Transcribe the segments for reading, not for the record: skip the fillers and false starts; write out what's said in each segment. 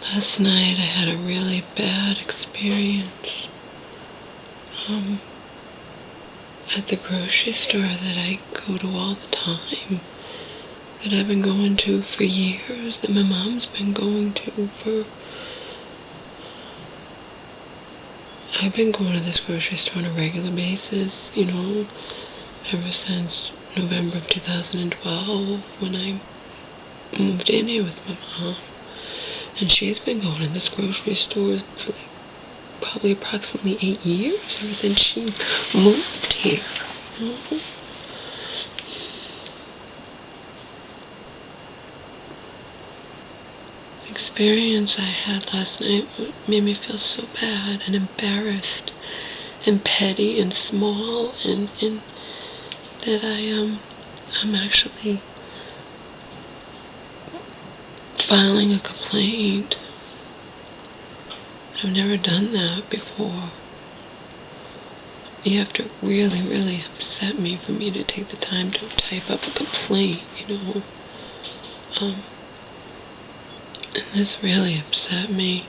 Last night I had a really bad experience at the grocery store that I go to all the time, that I've been going to for years, that my mom's been going to for... I've been going to this grocery store on a regular basis, you know, ever since November of 2012 when I moved in here with my mom. And she's been going to this grocery store for like probably approximately 8 years, ever since she moved here. You know? The experience I had last night made me feel so bad and embarrassed and petty and small, and that I'm actually filing a complaint. I've never done that before. You have to really, really upset me for me to take the time to type up a complaint, you know. And this really upset me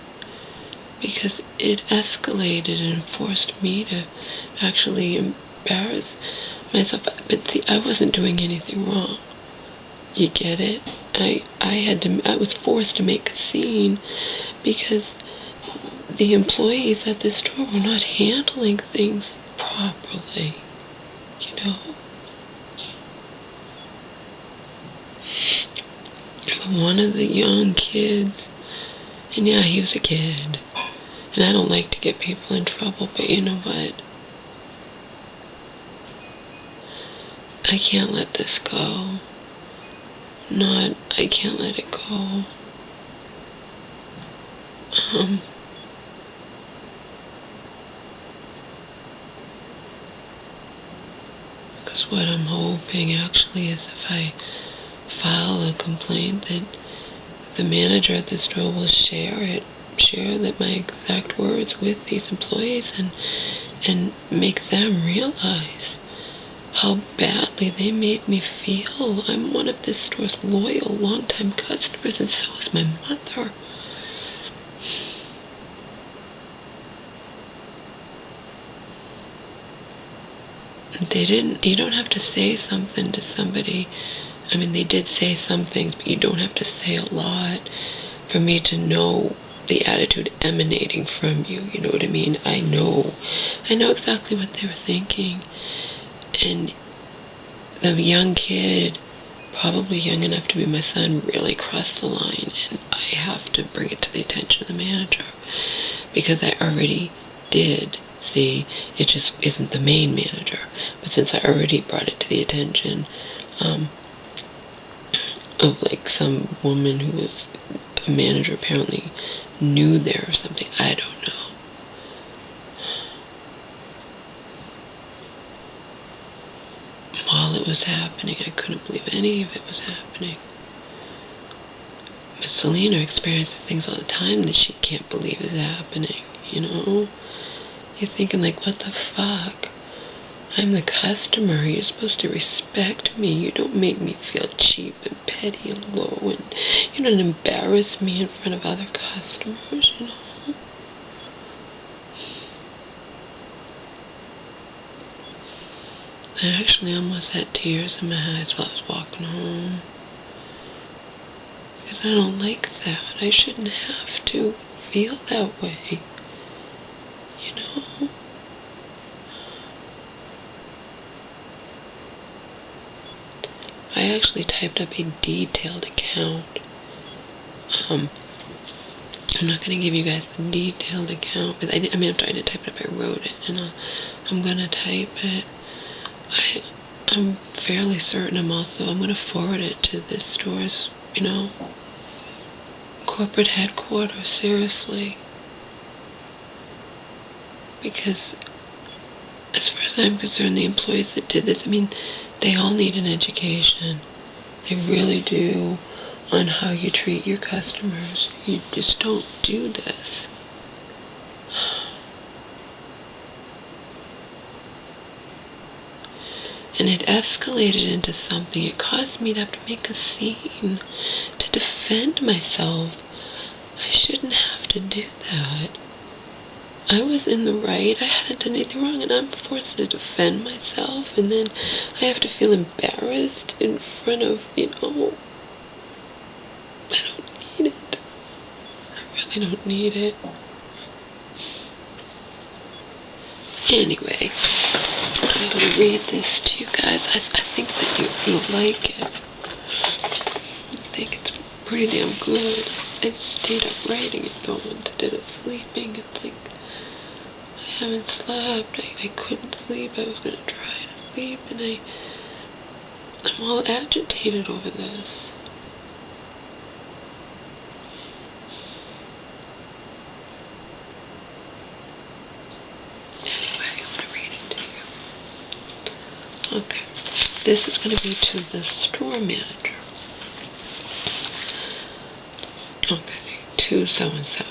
because it escalated and forced me to actually embarrass myself. But see, I wasn't doing anything wrong. You get it? I was forced to make a scene because the employees at this store were not handling things properly, you know. One of the young kids, and yeah, he was a kid, and I don't like to get people in trouble, but you know what? I can't let this go. I can't let it go. Because what I'm hoping actually is if I file a complaint that the manager at the store will share that my exact words with these employees and make them realize how badly they made me feel. I'm one of this store's loyal, long-time customers, and so is my mother. You don't have to say something to somebody. I mean, they did say some things, but you don't have to say a lot for me to know the attitude emanating from you. You know what I mean? I know exactly what they were thinking. And the young kid, probably young enough to be my son, really crossed the line, and I have to bring it to the attention of the manager, because I already did. See, it just isn't the main manager, but since I already brought it to the attention of like some woman who was a manager, apparently knew there or something, I don't know. While it was happening, I couldn't believe any of it was happening. But Selena experiences things all the time that she can't believe is happening, you know? You're thinking like, what the fuck? I'm the customer. You're supposed to respect me. You don't make me feel cheap and petty and low, and you don't embarrass me in front of other customers, you know? I actually almost had tears in my eyes while I was walking home. Because I don't like that. I shouldn't have to feel that way. You know? I actually typed up a detailed account. I'm not going to give you guys the detailed account, but I'm trying to type it up. I wrote it, and I'm going to type it. I'm fairly certain I'm going to forward it to this store's, you know, corporate headquarters, seriously. Because as far as I'm concerned, the employees that did this, I mean, they all need an education. They really do, on how you treat your customers. You just don't do this. And it escalated into something. It caused me to have to make a scene to defend myself I shouldn't have to do that. I was in the right. I hadn't done anything wrong, and I'm forced to defend myself, and then I have to feel embarrassed in front of, I don't need it. I really don't need it. Anyway, I'm going to read this to you guys. I think that you'll like it. I think it's pretty damn good. I stayed up writing it though instead of sleeping. It's like I haven't slept. I couldn't sleep. I was going to try to sleep, and I'm all agitated over this. Anyway, I'm going to read it to you. Okay. This is going to be to the store manager. Okay, to so-and-so.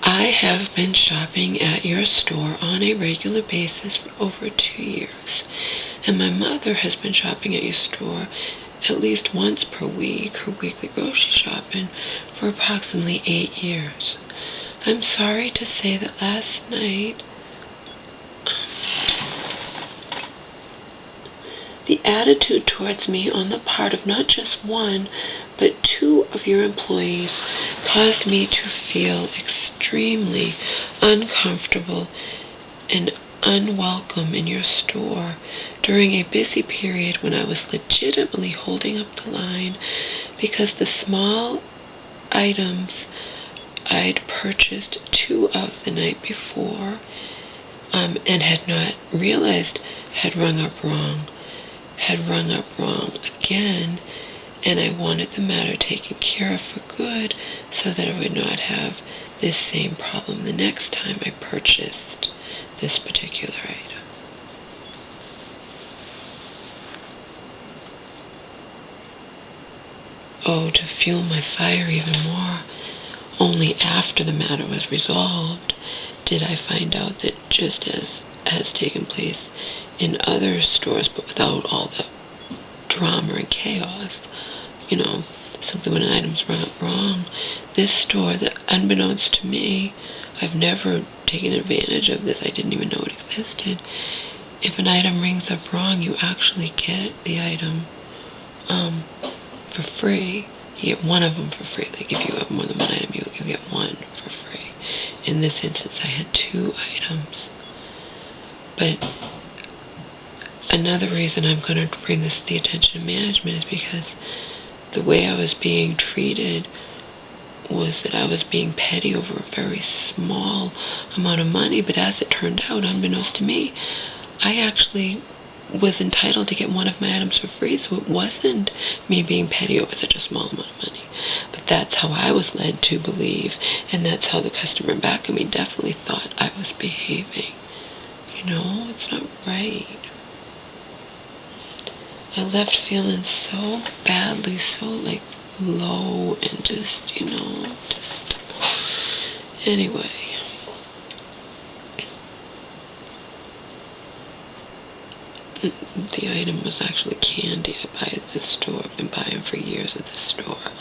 I have been shopping at your store on a regular basis for over 2 years, and my mother has been shopping at your store at least once per week, her weekly grocery shopping, for approximately 8 years. I'm sorry to say that last night, the attitude towards me on the part of not just one, but 2 of your employees caused me to feel extremely uncomfortable and unwelcome in your store during a busy period when I was legitimately holding up the line because the small items I'd purchased 2 of the night before and had not realized had rung up wrong again, and I wanted the matter taken care of for good so that I would not have this same problem the next time I purchased this particular item. Oh, to fuel my fire even more, only after the matter was resolved did I find out that just as has taken place in other stores, but without all the drama and chaos, something when an item's rung up wrong, this store, that unbeknownst to me, I've never taken advantage of this, I didn't even know it existed. If an item rings up wrong, you actually get the item for free. You get one of them for free. Like if you have more than one item, you get one for free. In this instance, I had 2 items. But another reason I'm going to bring this to the attention of management is because the way I was being treated was that I was being petty over a very small amount of money, but as it turned out, unbeknownst to me, I actually was entitled to get one of my items for free, so it wasn't me being petty over such a small amount of money. But that's how I was led to believe, and that's how the customer back of me definitely thought I was behaving. It's not right. I left feeling so badly, so low and just, anyway. The item was actually candy I buy at this store. I've been buying for years at this store.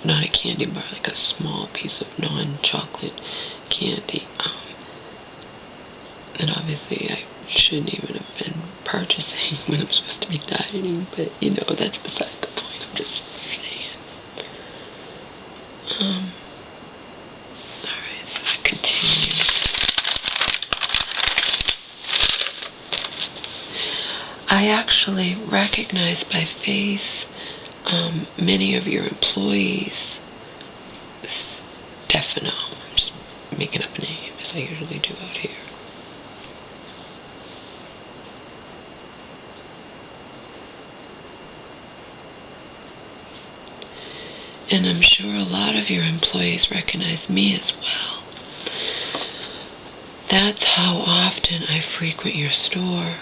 Not a candy bar, like a small piece of non-chocolate candy. And obviously I shouldn't even have been purchasing when I'm supposed to be dieting, but that's beside the point. I'm just saying. Alright, so I continue. I actually recognize by face many of your employees. Stefano, I'm just making up a name as I usually do out here. And I'm sure a lot of your employees recognize me as well. That's how often I frequent your store.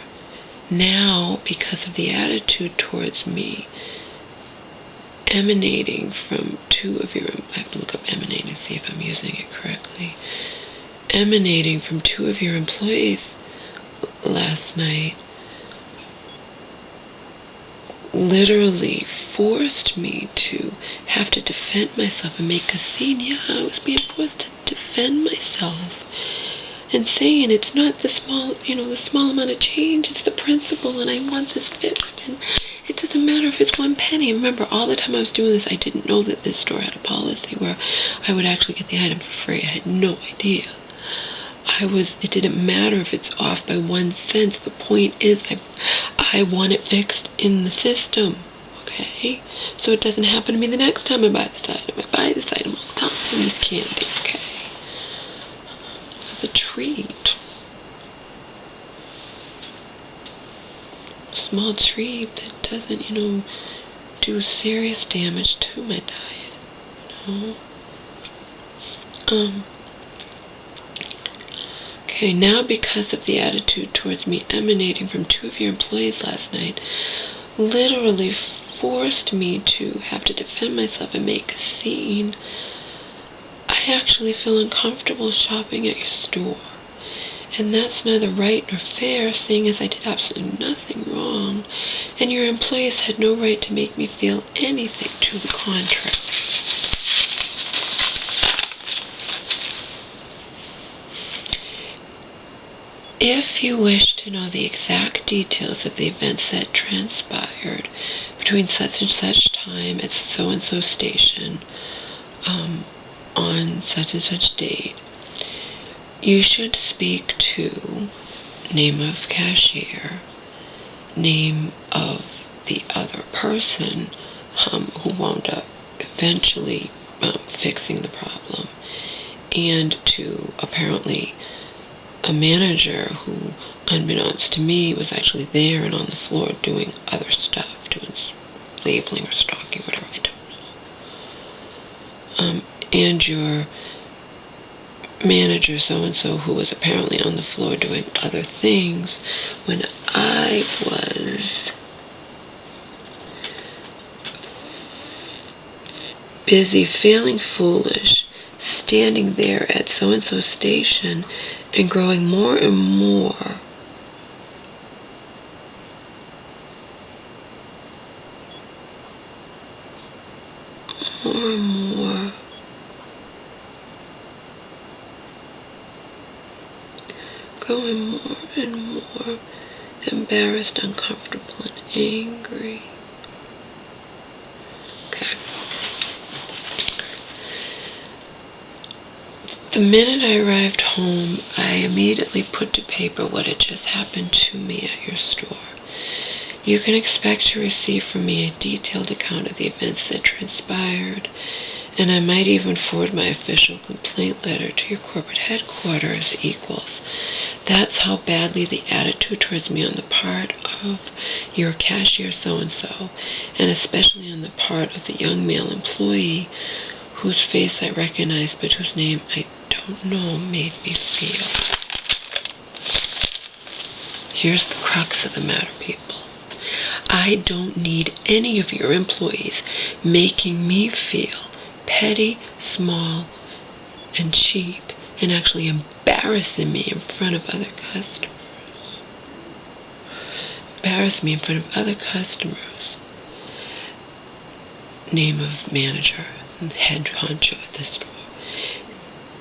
Now, because of the attitude towards me emanating from 2 of your, I have to look up emanate and see if I'm using it correctly, emanating from 2 of your employees last night, literally forced me to have to defend myself and make a scene. Yeah, I was being forced to defend myself and saying it's not the small amount of change, it's the principle, and I want this fixed, and it doesn't matter if it's 1 penny. And remember, all the time I was doing this, I didn't know that this store had a policy where I would actually get the item for free. I had no idea. It didn't matter if it's off by 1 cent. The point is, I want it fixed in the system, okay? So it doesn't happen to me the next time I buy this item. I buy this item all the time, this candy, okay? It's a treat. A small treat that doesn't, do serious damage to my diet, Okay, now because of the attitude towards me emanating from 2 of your employees last night, literally forced me to have to defend myself and make a scene, I actually feel uncomfortable shopping at your store. And that's neither right nor fair, seeing as I did absolutely nothing wrong, and your employees had no right to make me feel anything to the contrary. If you wish to know the exact details of the events that transpired between such and such time at so-and-so station on such and such date, you should speak to name of cashier, name of the other person who wound up eventually fixing the problem, and to apparently a manager who, unbeknownst to me, was actually there and on the floor doing other stuff, doing labeling or stocking, whatever, I don't know. And your manager so-and-so who was apparently on the floor doing other things when I was busy feeling foolish, standing there at so-and-so station and growing more and more growing more and more embarrassed, uncomfortable, and angry. Okay. The minute I arrived home, I immediately put to paper what had just happened to me at your store. You can expect to receive from me a detailed account of the events that transpired, and I might even forward my official complaint letter to your corporate headquarters equals. That's how badly the attitude towards me on the part of your cashier so-and-so, and especially on the part of the young male employee whose face I recognized but whose name I don't know, made me feel. Here's the crux of the matter, people. I don't need any of your employees making me feel petty, small, and cheap, and actually embarrassing me in front of other customers. Embarrass me in front of other customers. Name of manager, head honcho at the store.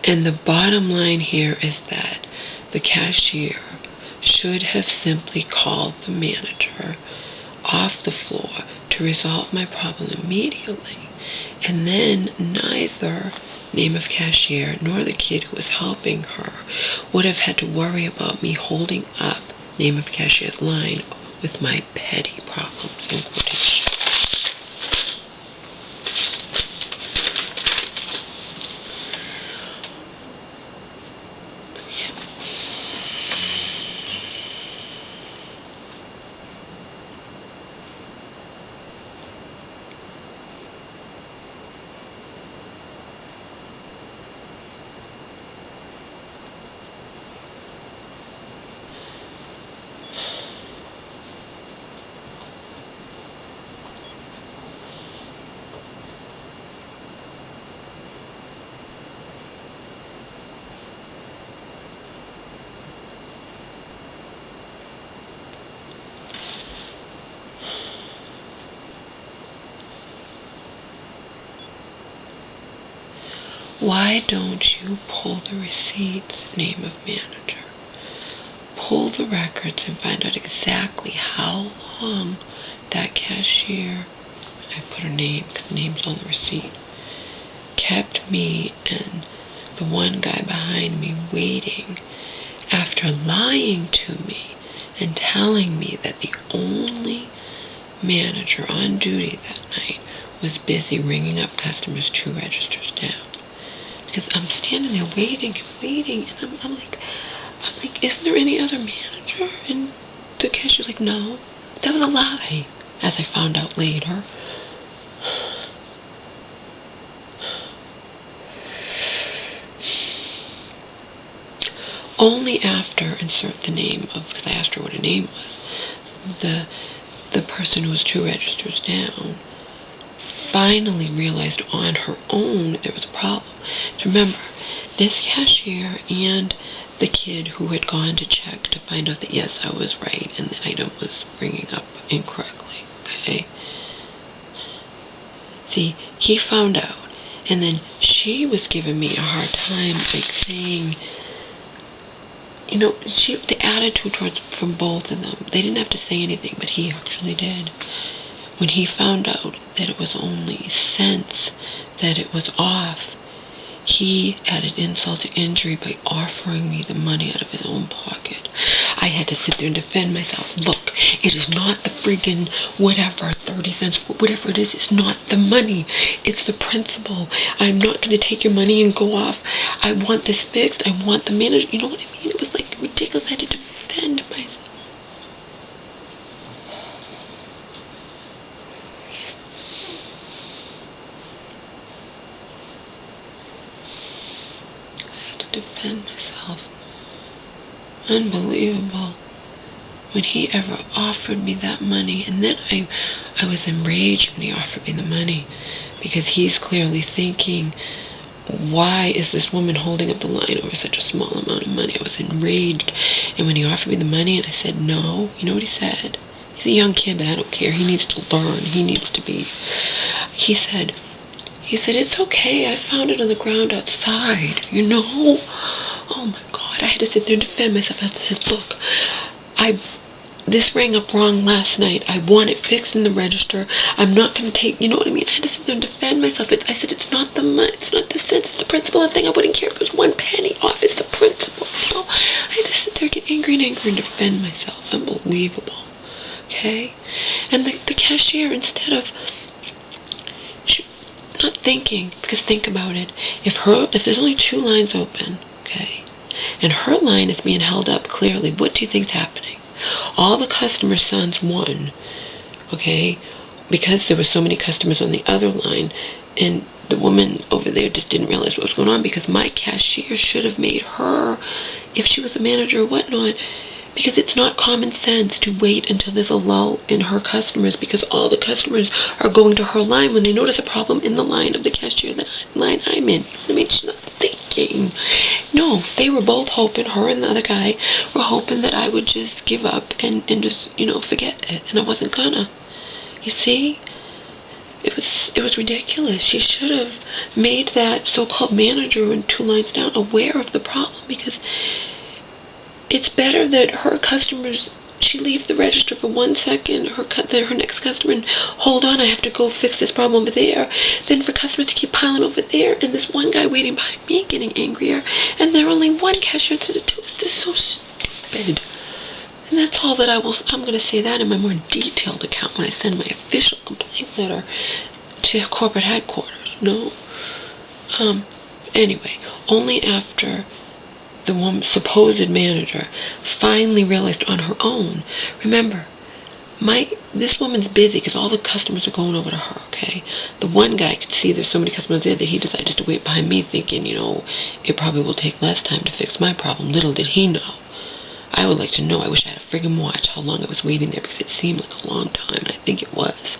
And the bottom line here is that the cashier should have simply called the manager off the floor to resolve my problem immediately. And then neither name of cashier nor the kid who was helping her would have had to worry about me holding up name of cashier's line with my petty problems in quotation. why don't you pull the receipts, name of manager? Pull the records and find out exactly how long that cashier, I put her name because the name's on the receipt, kept me and the one guy behind me waiting after lying to me and telling me that the only manager on duty that night was busy ringing up customers 2 registers down. Because I'm standing there waiting and I'm like, isn't there any other manager? And the cashier's like, no, that was a lie, as I found out later. Only after, insert the name of, because I asked her what her name was, the person who was 2 registers down finally realized on her own there was a problem. So remember, this cashier and the kid who had gone to check to find out that yes, I was right and the item was ringing up incorrectly, okay? See, he found out, and then she was giving me a hard time, like saying, you know, the attitude from both of them, they didn't have to say anything, but he actually did. When he found out that it was only cents, that it was off, he added insult to injury by offering me the money out of his own pocket. I had to sit there and defend myself. Look, it is not the friggin' whatever, 30 cents, whatever it is, it's not the money. It's the principle. I'm not going to take your money and go off. I want this fixed. I want the manager. You know what I mean? It was like ridiculous. I had to defend myself. Defend myself. Unbelievable. When he ever offered me that money, and then I was enraged when he offered me the money, because he's clearly thinking, why is this woman holding up the line over such a small amount of money? I was enraged, and when he offered me the money and I said no, you know what he said? He's a young kid, but I don't care. He needs to learn. He needs to be. He said, it's okay, I found it on the ground outside, you know? Oh my God, I had to sit there and defend myself. I said, look, this rang up wrong last night. I want it fixed in the register. I'm not going to take, you know what I mean? I had to sit there and defend myself. I said, it's not the money, it's not the cents, it's the principle of the thing. I wouldn't care if it was 1 penny off, it's the principle, you know? I had to sit there, get angry and defend myself. Unbelievable, okay? And the cashier, instead of not thinking, because think about it, if there's only 2 lines open, okay, and her line is being held up clearly, what do you think's happening? All the customer sons won, okay, because there were so many customers on the other line, and the woman over there just didn't realize what was going on, because my cashier should have made her, if she was a manager or whatnot, because it's not common sense to wait until there's a lull in her customers, because all the customers are going to her line when they notice a problem in the line of the cashier, the line I'm in. I mean, she's not thinking. No, they were both hoping, her and the other guy were hoping that I would just give up and just, you know, forget it, and I wasn't gonna. You see? It was ridiculous. She should have made that so-called manager in 2 lines down aware of the problem, because it's better that her customers, she leaves the register for 1 second, her next customer, and hold on, I have to go fix this problem over there, than for customers to keep piling over there, and this one guy waiting behind me getting angrier, and there only 1 cashier to the 2. It's just so stupid. And that's all that I'm going to say that in my more detailed account when I send my official complaint letter to corporate headquarters. No? Anyway, only after the supposed manager finally realized on her own. Remember, this woman's busy because all the customers are going over to her, okay? The one guy could see there's so many customers there that he decided just to wait behind me, thinking, you know, it probably will take less time to fix my problem. Little did he know. I would like to know. I wish I had a friggin' watch how long I was waiting there, because it seemed like a long time, and I think it was,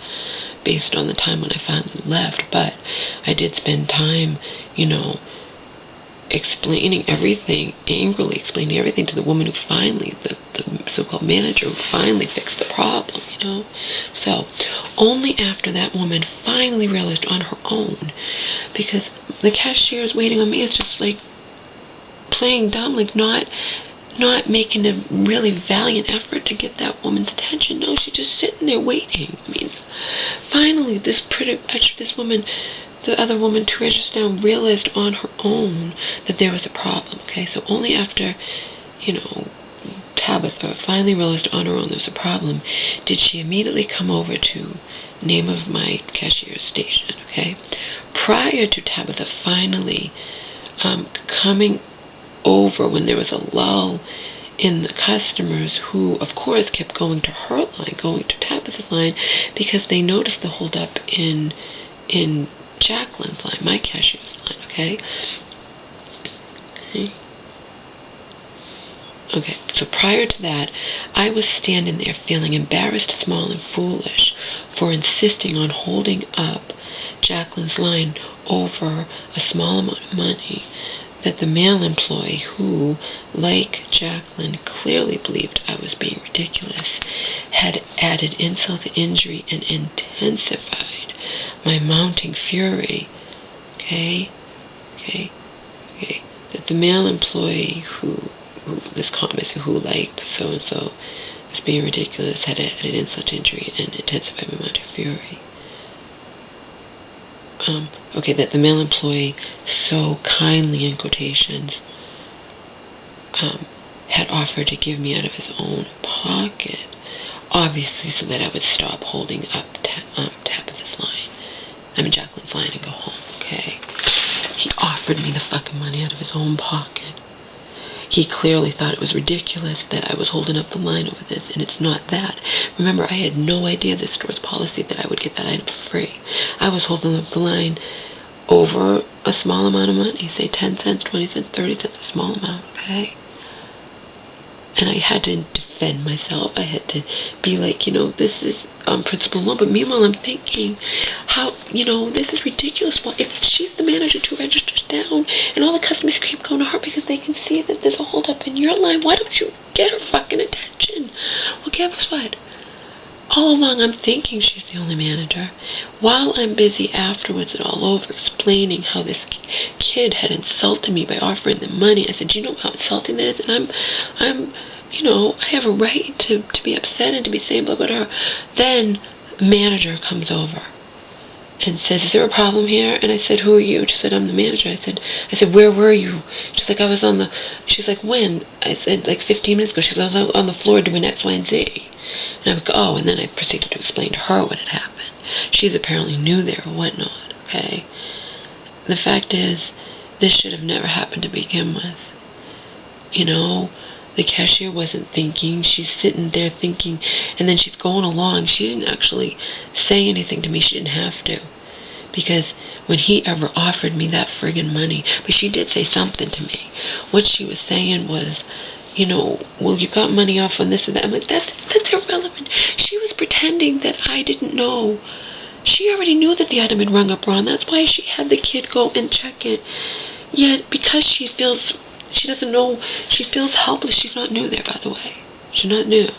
based on the time when I finally left. But I did spend time, you know, explaining everything, angrily explaining everything to the woman who finally, the so-called manager who finally fixed the problem, you know. So, only after that woman finally realized on her own because the cashier is waiting on me is just like playing dumb, like not making a really valiant effort to get that woman's attention. No, she's just sitting there waiting. I mean, finally, this woman, the other two registers down, realized on her own that there was a problem. Okay, so only after, Tabitha finally realized on her own there was a problem, did she immediately come over to name of my cashier's station. Okay, prior to Tabitha finally coming over, when there was a lull in the customers, who of course kept going to her line, going to Tabitha's line, because they noticed the holdup in Jacqueline's line, my cashier's line. Okay, so prior to that, I was standing there feeling embarrassed, small, and foolish for insisting on holding up Jacqueline's line over a small amount of money that the male employee, who, like Jacqueline, clearly believed I was being ridiculous, had added insult to injury and intensified my mounting fury. Okay. That the male employee who this comment, who, like so-and-so, was being ridiculous, had added insult to injury and intensified my mounting fury. That the male employee so kindly, in quotations, had offered to give me out of his own pocket, obviously so that I would stop holding up Jacqueline's line and go home. Okay, he offered me the fucking money out of his own pocket. He clearly thought it was ridiculous that I was holding up the line over this, and it's not that. Remember, I had no idea this store's policy that I would get that item for free. I was holding up the line over a small amount of money, say 10 cents, 20 cents, 30 cents, a small amount, okay? And I had to defend myself. I had to be like, this is principle law. But meanwhile, I'm thinking, how, this is ridiculous. Well, if she's the manager 2 registers down, and all the customers keep going to her because they can see that there's a holdup in your line, why don't you get her fucking attention? Well, guess what? All along, I'm thinking she's the only manager. While I'm busy afterwards and all over explaining how this kid had insulted me by offering them money, I said, do you know how insulting that is? And I have a right to be upset and to be saying blah, blah, blah. Then the manager comes over and says, is there a problem here? And I said, who are you? She said, I'm the manager. I said, where were you? She's like, I was on the, she's like, when? I said, like 15 minutes ago. She said, I was on the floor doing X, Y, and Z. And I would go, oh, and then I proceeded to explain to her what had happened. She's apparently new there or whatnot, okay? The fact is, this should have never happened to begin with. The cashier wasn't thinking. She's sitting there thinking, and then she's going along. She didn't actually say anything to me. She didn't have to. Because when he ever offered me that friggin' money, but she did say something to me. What she was saying was, well, you got money off on this or that. I'm like, that's irrelevant. She was pretending that I didn't know. She already knew that the item had rung up wrong. That's why she had the kid go and check it. Yet, because she doesn't know, she feels helpless. She's not new there, by the way. She's not new.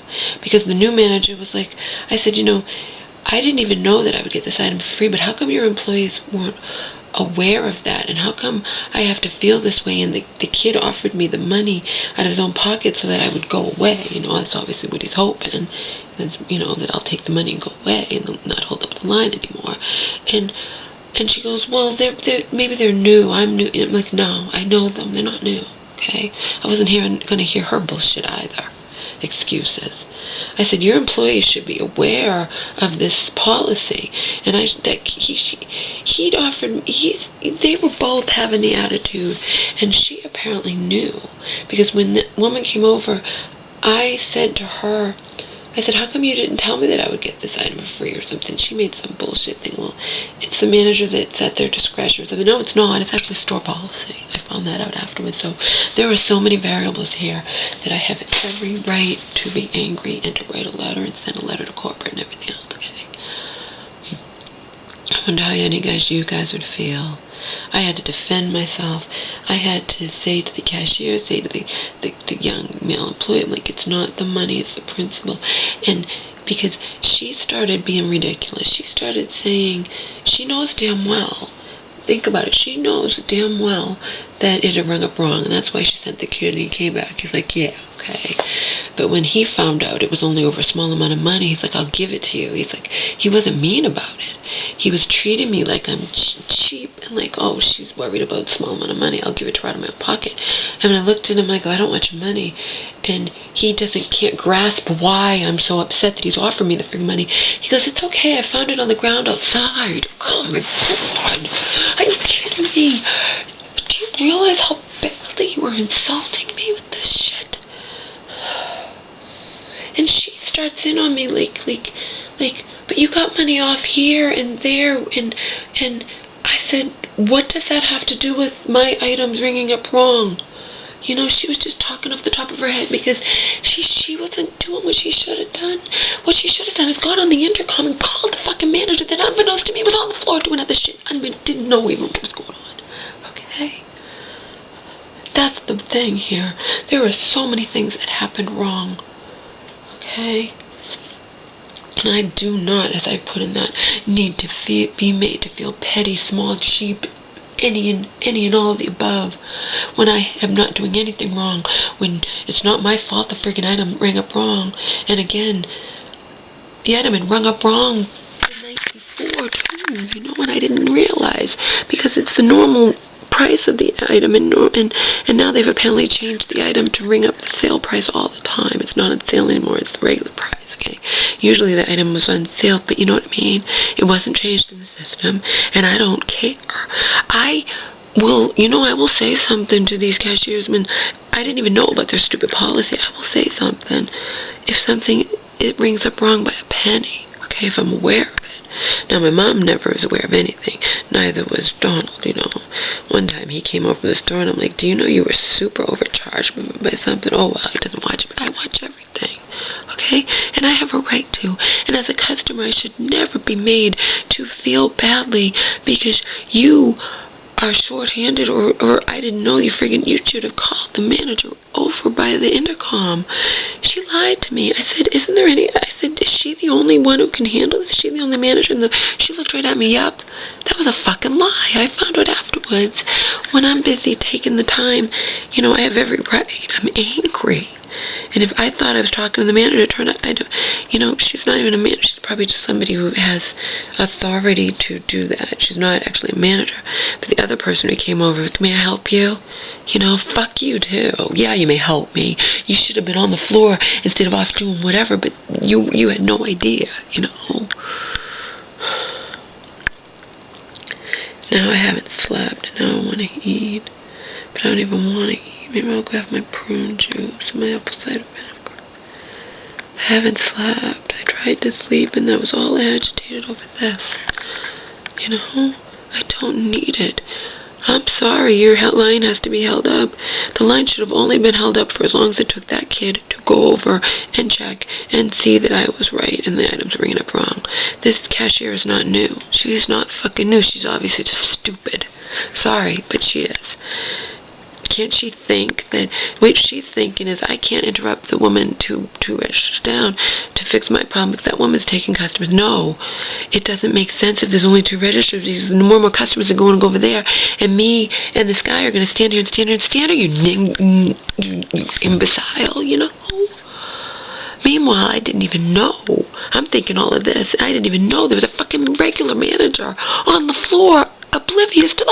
Because the new manager was like, I said, I didn't even know that I would get this item for free, but how come your employees weren't aware of that? And how come I have to feel this way? And the kid offered me the money out of his own pocket so that I would go away. That's obviously what he's hoping. That I'll take the money and go away and not hold up the line anymore. And she goes, well, maybe they're new. I'm new. And I'm like, no, I know them. They're not new. Okay? I wasn't going to hear her bullshit either. Excuses. I said, your employees should be aware of this policy. And he'd offered, they were both having the attitude, and she apparently knew. Because when the woman came over, I said to her, I said, how come you didn't tell me that I would get this item for free or something? She made some bullshit thing. Well, it's the manager that's at their discretion. I said, no, it's not. It's actually store policy. I found that out afterwards. So there are so many variables here that I have every right to be angry and to write a letter and send a letter to corporate and everything else, okay? I wonder how you guys would feel. I had to defend myself. I had to say to the cashier, say to the young male employee, I'm like, it's not the money, it's the principle. And because she started being ridiculous, she started saying, she knows damn well think about it. She knows damn well that it had rung up wrong, and that's why she sent the kid, and he came back. He's like, yeah, okay. But when he found out it was only over a small amount of money, he's like, I'll give it to you. He's like, he wasn't mean about it. He was treating me like I'm cheap and like, oh, she's worried about a small amount of money. I'll give it to her out of my pocket. And when I looked at him, I go, I don't want your money. And he can't grasp why I'm so upset that he's offering me the free money. He goes, it's okay. I found it on the ground outside. Oh, my God. Are you kidding me? Do you realize how badly you were insulting me with this shit? And she starts in on me like, but you got money off here and there, and I said, what does that have to do with my items ringing up wrong? You know, she was just talking off the top of her head because she wasn't doing what she should have done. What she should have done is gone on the intercom and called the fucking manager that, unbeknownst to me, was on the floor doing other shit. Didn't know even what was going on. Okay? That's the thing here. There are so many things that happened wrong. Okay? And I do not, as I put in that, need to be made to feel petty, small, cheap, any and all of the above, when I am not doing anything wrong, when it's not my fault the freaking item rang up wrong. And again, the item had rung up wrong the night before too, you know, and I didn't realize, because it's the normal price of the item, and now they've apparently changed the item to ring up the sale price all the time. It's not on sale anymore, it's the regular price. Okay, usually the item was on sale, but you know what I mean? It wasn't changed in the system, and I don't care. I will say something to these cashiers when I didn't even know about their stupid policy. I will say something. If it rings up wrong by a penny, okay, if I'm aware of it. Now, my mom never was aware of anything. Neither was Donald, you know. One time he came over to the store, and I'm like, do you know you were super overcharged by something? Oh, well, he doesn't watch it, but I watch everything. Okay? And I have a right to. And as a customer, I should never be made to feel badly because you are short-handed, or I didn't know you should have called the manager over by the intercom. She lied to me. I said, is she the only one who can handle this? Is she the only manager? She looked right at me, yup. That was a fucking lie. I found out afterwards. When I'm busy taking the time, you know, I have every right. I'm angry. And if I thought I was talking to the manager, it turned out she's not even a manager. She's probably just somebody who has authority to do that. She's not actually a manager. But the other person who came over, may I help you? You know, fuck you too. Yeah, you may help me. You should have been on the floor instead of off doing whatever, but you had no idea, you know. Now I haven't slept, and now I want to eat. But I don't even want to eat. Maybe I'll go have my prune juice and my apple cider vinegar. I haven't slept. I tried to sleep, and I was all agitated over this. You know, I don't need it. I'm sorry, your line has to be held up. The line should have only been held up for as long as it took that kid to go over and check and see that I was right and the items were ringing up wrong. This cashier is not new. She's not fucking new. She's obviously just stupid. Sorry, but she is. Can't she think that, what she's thinking is, I can't interrupt the woman two registers down to fix my problem because that woman's taking customers. No, it doesn't make sense if there's only 2 registers. Because more customers are going to go over there, and me and this guy are going to stand here. You imbecile, you know? Meanwhile, I didn't even know. I'm thinking all of this, and I didn't even know there was a fucking regular manager on the floor, oblivious to